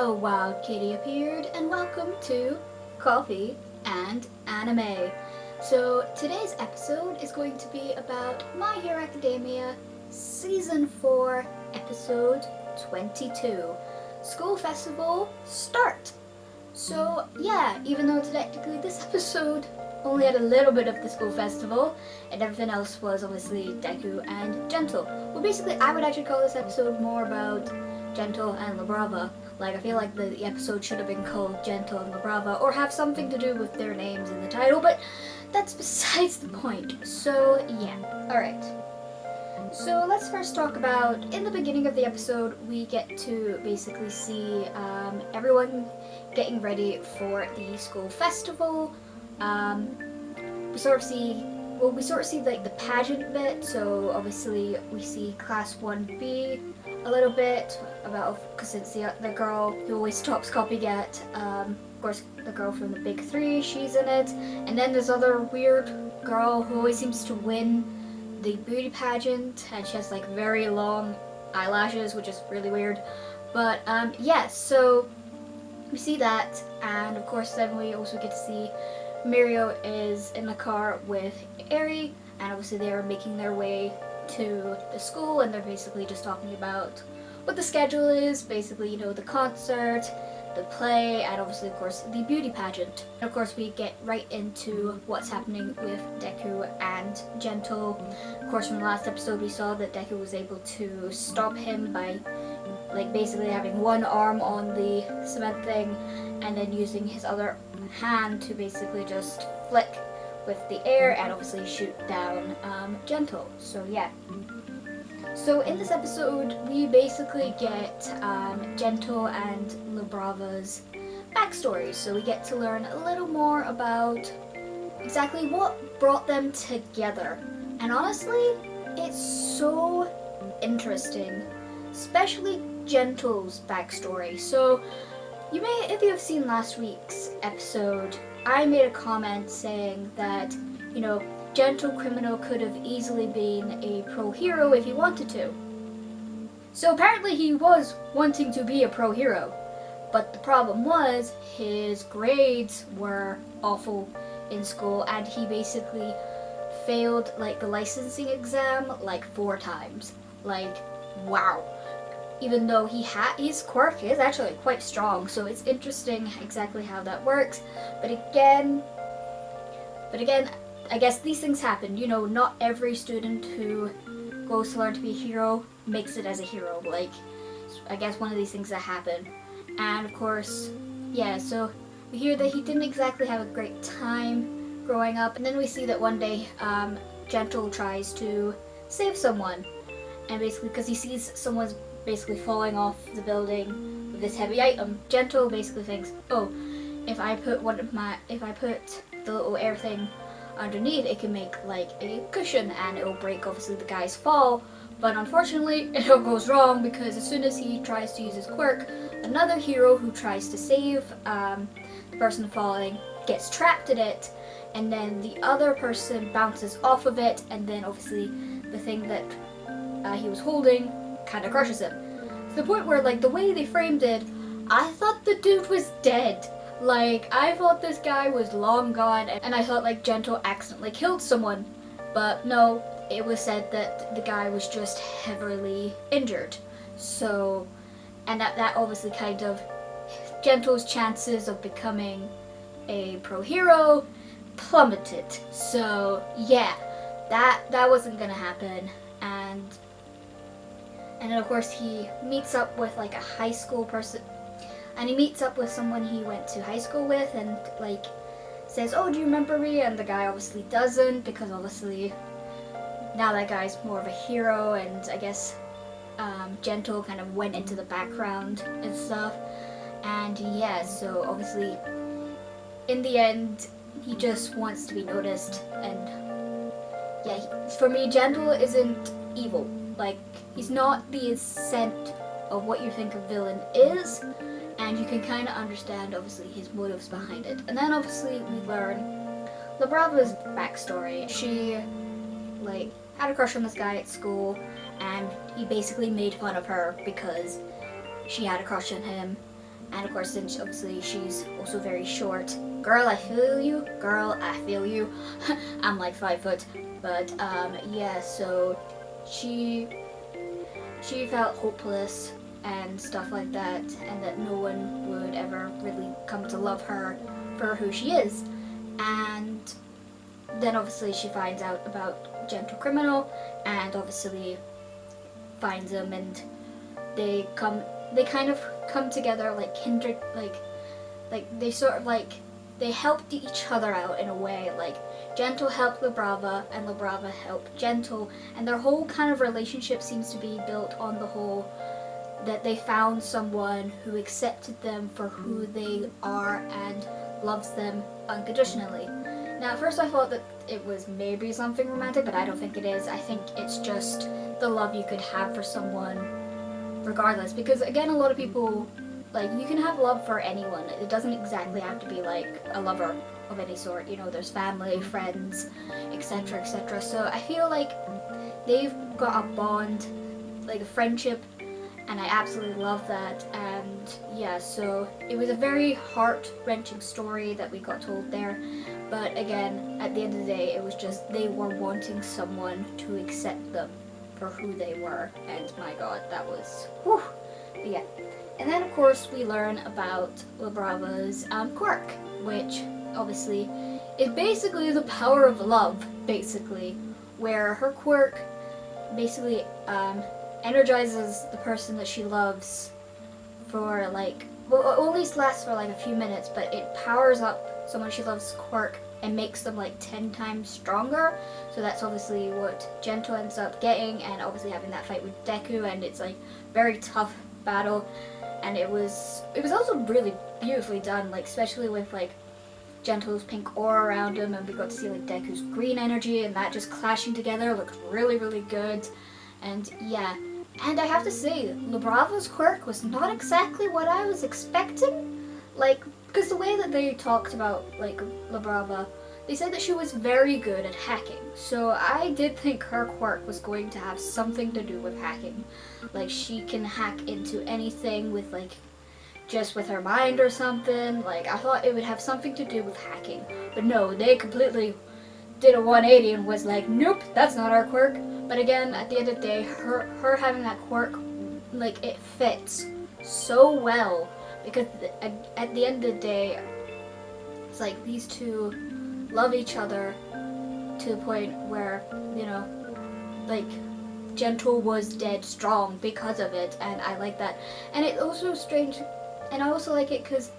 A wild kitty appeared, and welcome to Coffee and Anime. So today's episode is going to be about My Hero Academia Season 4, Episode 22. School Festival Start! So yeah, even though technically this episode only had a little bit of the school festival, and everything else was obviously Deku and Gentle. Well, basically I would actually call this episode more about Gentle and La Brava. Like, I feel like the episode should have been called Gentle and La Brava, or have something to do with their names in the title, but that's besides the point. So yeah, alright. So let's first talk about, in the beginning of the episode, we get to basically see everyone getting ready for the school festival. We sort of see like the pageant bit, so obviously we see class 1B a little bit about, because it's the girl who always stops copycat, of course the girl from the big three, she's in it, and then this other weird girl who always seems to win the beauty pageant, and she has like very long eyelashes, which is really weird. But yeah, so we see that, and of course then we also get to see Mirio is in the car with Eri, and obviously they are making their way to the school, and they're basically just talking about what the schedule is, basically, you know, the concert, the play, and obviously of course the beauty pageant. And of course we get right into what's happening with Deku and Gentle. Of course from the last episode we saw that Deku was able to stop him by like basically having one arm on the cement thing and then using his other hand to basically just flick with the air and obviously shoot down Gentle. So yeah. So in this episode we basically get Gentle and La Brava's backstories. So we get to learn a little more about exactly what brought them together. And honestly, it's so interesting, especially Gentle's backstory. So you may, if you have seen last week's episode, I made a comment saying that, you know, Gentle Criminal could have easily been a pro hero if he wanted to. So apparently he was wanting to be a pro hero, but the problem was his grades were awful in school, and he basically failed like the licensing exam like 4 times. Like, wow. Even though his quirk is actually quite strong, so it's interesting exactly how that works. But again, I guess these things happen. You know, not every student who goes to learn to be a hero makes it as a hero. Like, I guess one of these things that happen. And of course, yeah, so we hear that he didn't exactly have a great time growing up. And then we see that one day, Gentle tries to save someone. And basically, because he sees someone's basically falling off the building with this heavy item, Gentle basically thinks, oh, if I put the little air thing underneath, it can make like a cushion and it will break obviously the guy's fall. But unfortunately it all goes wrong, because as soon as he tries to use his quirk, another hero who tries to save the person falling gets trapped in it, and then the other person bounces off of it, and then obviously the thing that he was holding kind of crushes him. To the point where, like, the way they framed it, I thought the dude was dead. Like, I thought this guy was long gone, and I thought like Gentle accidentally killed someone. But no, it was said that the guy was just heavily injured. So, and that obviously kind of, Gentle's chances of becoming a pro hero plummeted. So yeah, that wasn't gonna happen. And then of course he meets up with like a high school person, and he meets up with someone he went to high school with, and like says, oh, do you remember me? And the guy obviously doesn't, because obviously now that guy's more of a hero, and I guess Gentle kind of went into the background and stuff. And yeah, so obviously in the end he just wants to be noticed. And yeah, for me, Gentle isn't evil. Like, he's not the ascent of what you think a villain is, and you can kind of understand obviously his motives behind it. And then obviously we learn La Brava's backstory. She like had a crush on this guy at school, and he basically made fun of her because she had a crush on him. And of course, since obviously she's also very short, girl, I feel you. Girl, I feel you. I'm like 5 foot, but yeah. So she felt hopeless and stuff like that, and that no one would ever really come to love her for who she is. And then obviously she finds out about Gentle Criminal, and obviously finds him, and they kind of come together like kindred, like they sort of like they helped each other out in a way. Like Gentle helped Labrava, and Labrava helped Gentle, and their whole kind of relationship seems to be built on the whole that they found someone who accepted them for who they are and loves them unconditionally. Now, at first I thought that it was maybe something romantic, but I don't think it is. I think it's just the love you could have for someone regardless. Because again, a lot of people, like, you can have love for anyone. It doesn't exactly have to be like a lover of any sort. You know, there's family, friends, etc., etc. So I feel like they've got a bond, like a friendship, and I absolutely love that. And yeah, so it was a very heart-wrenching story that we got told there. But again, at the end of the day, it was just they were wanting someone to accept them for who they were. And my god, that was whew. But yeah. And then of course we learn about Labrava's quirk, which obviously is basically the power of love, basically, where her quirk basically energizes the person that she loves for like, well, at least lasts for like a few minutes, but it powers up someone she loves' quirk and makes them like 10 times stronger. So that's obviously what Gentle ends up getting, and obviously having that fight with Deku, and it's like very tough battle, and it was also really beautifully done, like especially with like Gentle's pink aura around him, and we got to see like Deku's green energy, and that just clashing together looked really, really good. And yeah, and I have to say, Labrava's quirk was not exactly what I was expecting. Like, because the way that they talked about like Labrava, they said that she was very good at hacking. So I did think her quirk was going to have something to do with hacking. Like she can hack into anything with like just with her mind or something. Like I thought it would have something to do with hacking. But no, they completely did a 180 and was like, nope, that's not our quirk. But again, at the end of the day, her having that quirk, like, it fits so well, because at the end of the day, it's like these two love each other to the point where, you know, like, Gentle was dead strong because of it, and I like that. And it's also strange, and I also like it because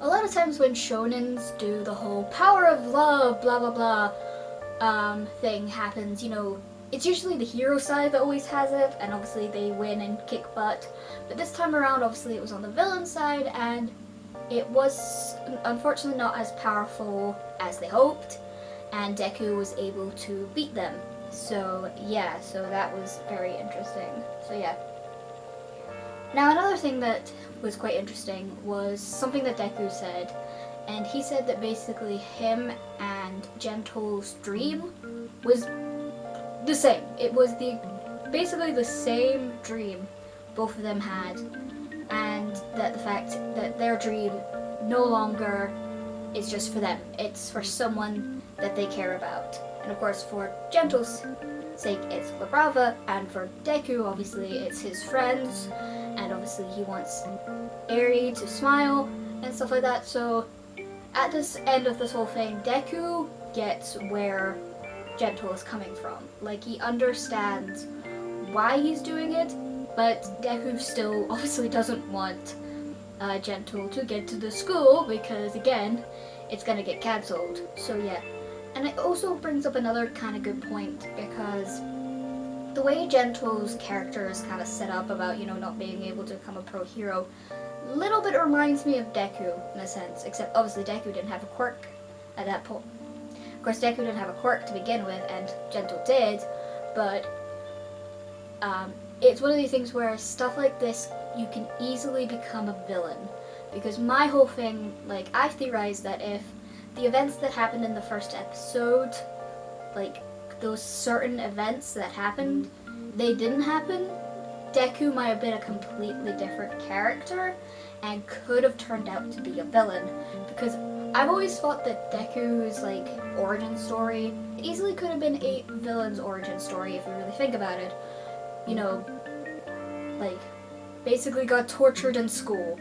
a lot of times when shonens do the whole power of love, blah blah blah, thing happens, you know, it's usually the hero side that always has it, and obviously they win and kick butt. But this time around, obviously it was on the villain side, and it was unfortunately not as powerful as they hoped, and Deku was able to beat them. So yeah, so that was very interesting. So yeah. Now another thing that was quite interesting was something that Deku said, and he said that basically him and Gentle's dream was the same. It was basically the same dream both of them had, and that the fact that their dream no longer is just for them, it's for someone that they care about. And of course for Gentle's sake it's Labrava, and for Deku obviously it's his friends, and obviously he wants Eri to smile and stuff like that. So at this end of this whole thing, Deku gets where Gentle is coming from. Like, he understands why he's doing it, but Deku still obviously doesn't want Gentle to get to the school, because again, it's gonna get cancelled. So yeah. And it also brings up another kind of good point, because the way Gentle's character is kind of set up about, you know, not being able to become a pro hero, a little bit reminds me of Deku in a sense, except obviously Deku didn't have a quirk at that point. Of course, Deku didn't have a quirk to begin with, and Gentle did, but it's one of these things where stuff like this, you can easily become a villain. Because my whole thing, like, I theorized that if the events that happened in the first episode, like, those certain events that happened, they didn't happen, Deku might have been a completely different character, and could have turned out to be a villain, because I've always thought that Deku's like origin story easily could have been a villain's origin story if you really think about it. You know, like basically got tortured in school.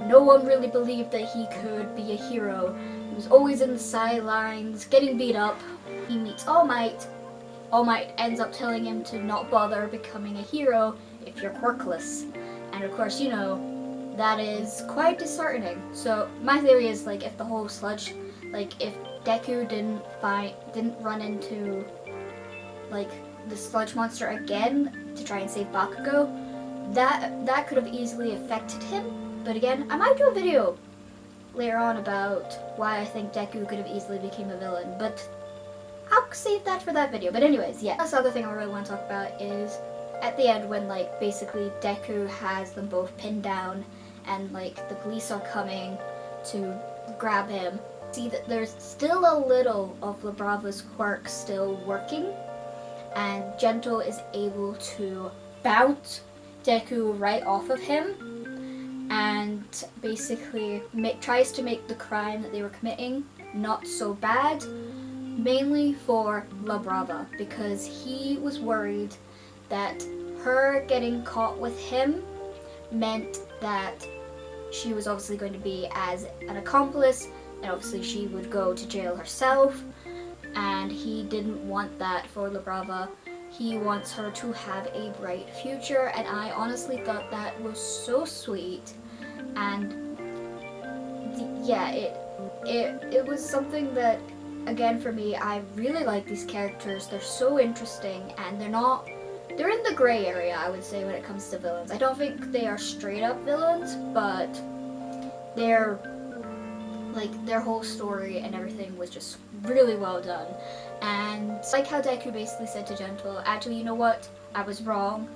No one really believed that he could be a hero. He was always in the sidelines, getting beat up. He meets All Might. All Might ends up telling him to not bother becoming a hero if you're quirkless. And of course, you know, that is quite disheartening. So my theory is, like, if the whole sludge, like if Deku didn't run into like the sludge monster again to try and save Bakugo, that could have easily affected him. But again, I might do a video later on about why I think Deku could have easily became a villain, but I'll save that for that video. But anyways, yeah. That's the other thing I really want to talk about is at the end when like basically Deku has them both pinned down and like the police are coming to grab him. See that there's still a little of Labrava's quirk still working, and Gentle is able to bounce Deku right off of him and basically tries to make the crime that they were committing not so bad, mainly for Labrava, because he was worried that her getting caught with him meant that she was obviously going to be as an accomplice, and obviously she would go to jail herself, and he didn't want that for Labrava. He wants her to have a bright future, and I honestly thought that was so sweet. And yeah, it was something that, again, for me, I really like these characters. They're so interesting, and they're in the gray area, I would say, when it comes to villains. I don't think they are straight up villains, but they're like their whole story and everything was just really well done. And like how Deku basically said to Gentle, actually, you know what? I was wrong.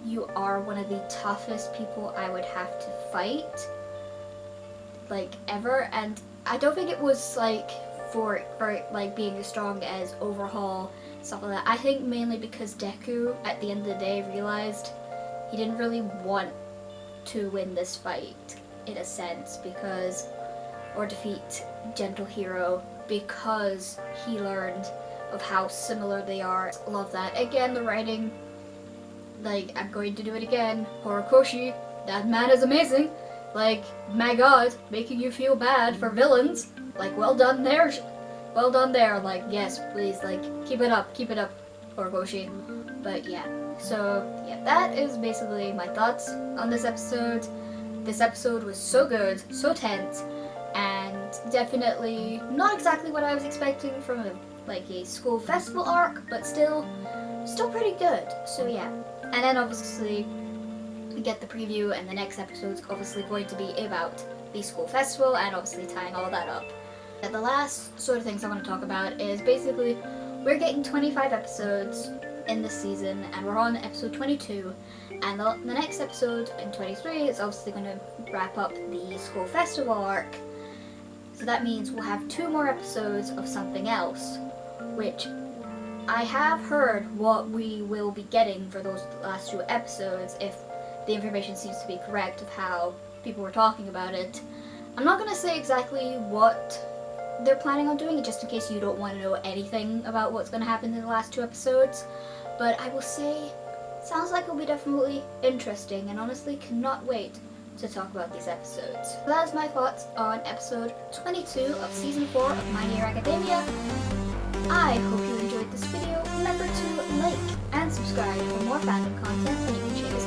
You are one of the toughest people I would have to fight, like, ever. And I don't think it was like for like being as strong as Overhaul, stuff like that. I think mainly because Deku at the end of the day realized he didn't really want to win this fight in a sense, or defeat Gentle Hero, because he learned of how similar they are. Love that. Again, the writing, like, I'm going to do it again. Horikoshi, that man is amazing. Like, my god, making you feel bad for villains. Like, well done there. Well done there. Like, yes, please, like, keep it up, Horikoshi. But yeah, so yeah, that is basically my thoughts on this episode. This episode was so good, so tense, and definitely not exactly what I was expecting from a school festival arc, but still pretty good. So yeah, and then obviously we get the preview, and the next episode's obviously going to be about the school festival and obviously tying all that up. And the last sort of things I want to talk about is basically we're getting 25 episodes in this season, and we're on episode 22, and the next episode in 23 is obviously going to wrap up the school festival arc. So that means we'll have 2 more episodes of something else, which I have heard what we will be getting for those last 2 episodes, if the information seems to be correct of how people were talking about it. I'm not going to say exactly what they're planning on doing, just in case you don't want to know anything about what's going to happen in the last 2 episodes, but I will say, sounds like it'll be definitely interesting, and honestly cannot wait to talk about these episodes. So that is my thoughts on episode 22 of season 4 of My Hero Academia. I hope you enjoyed this video. Remember to like and subscribe for more fandom content, and you can check us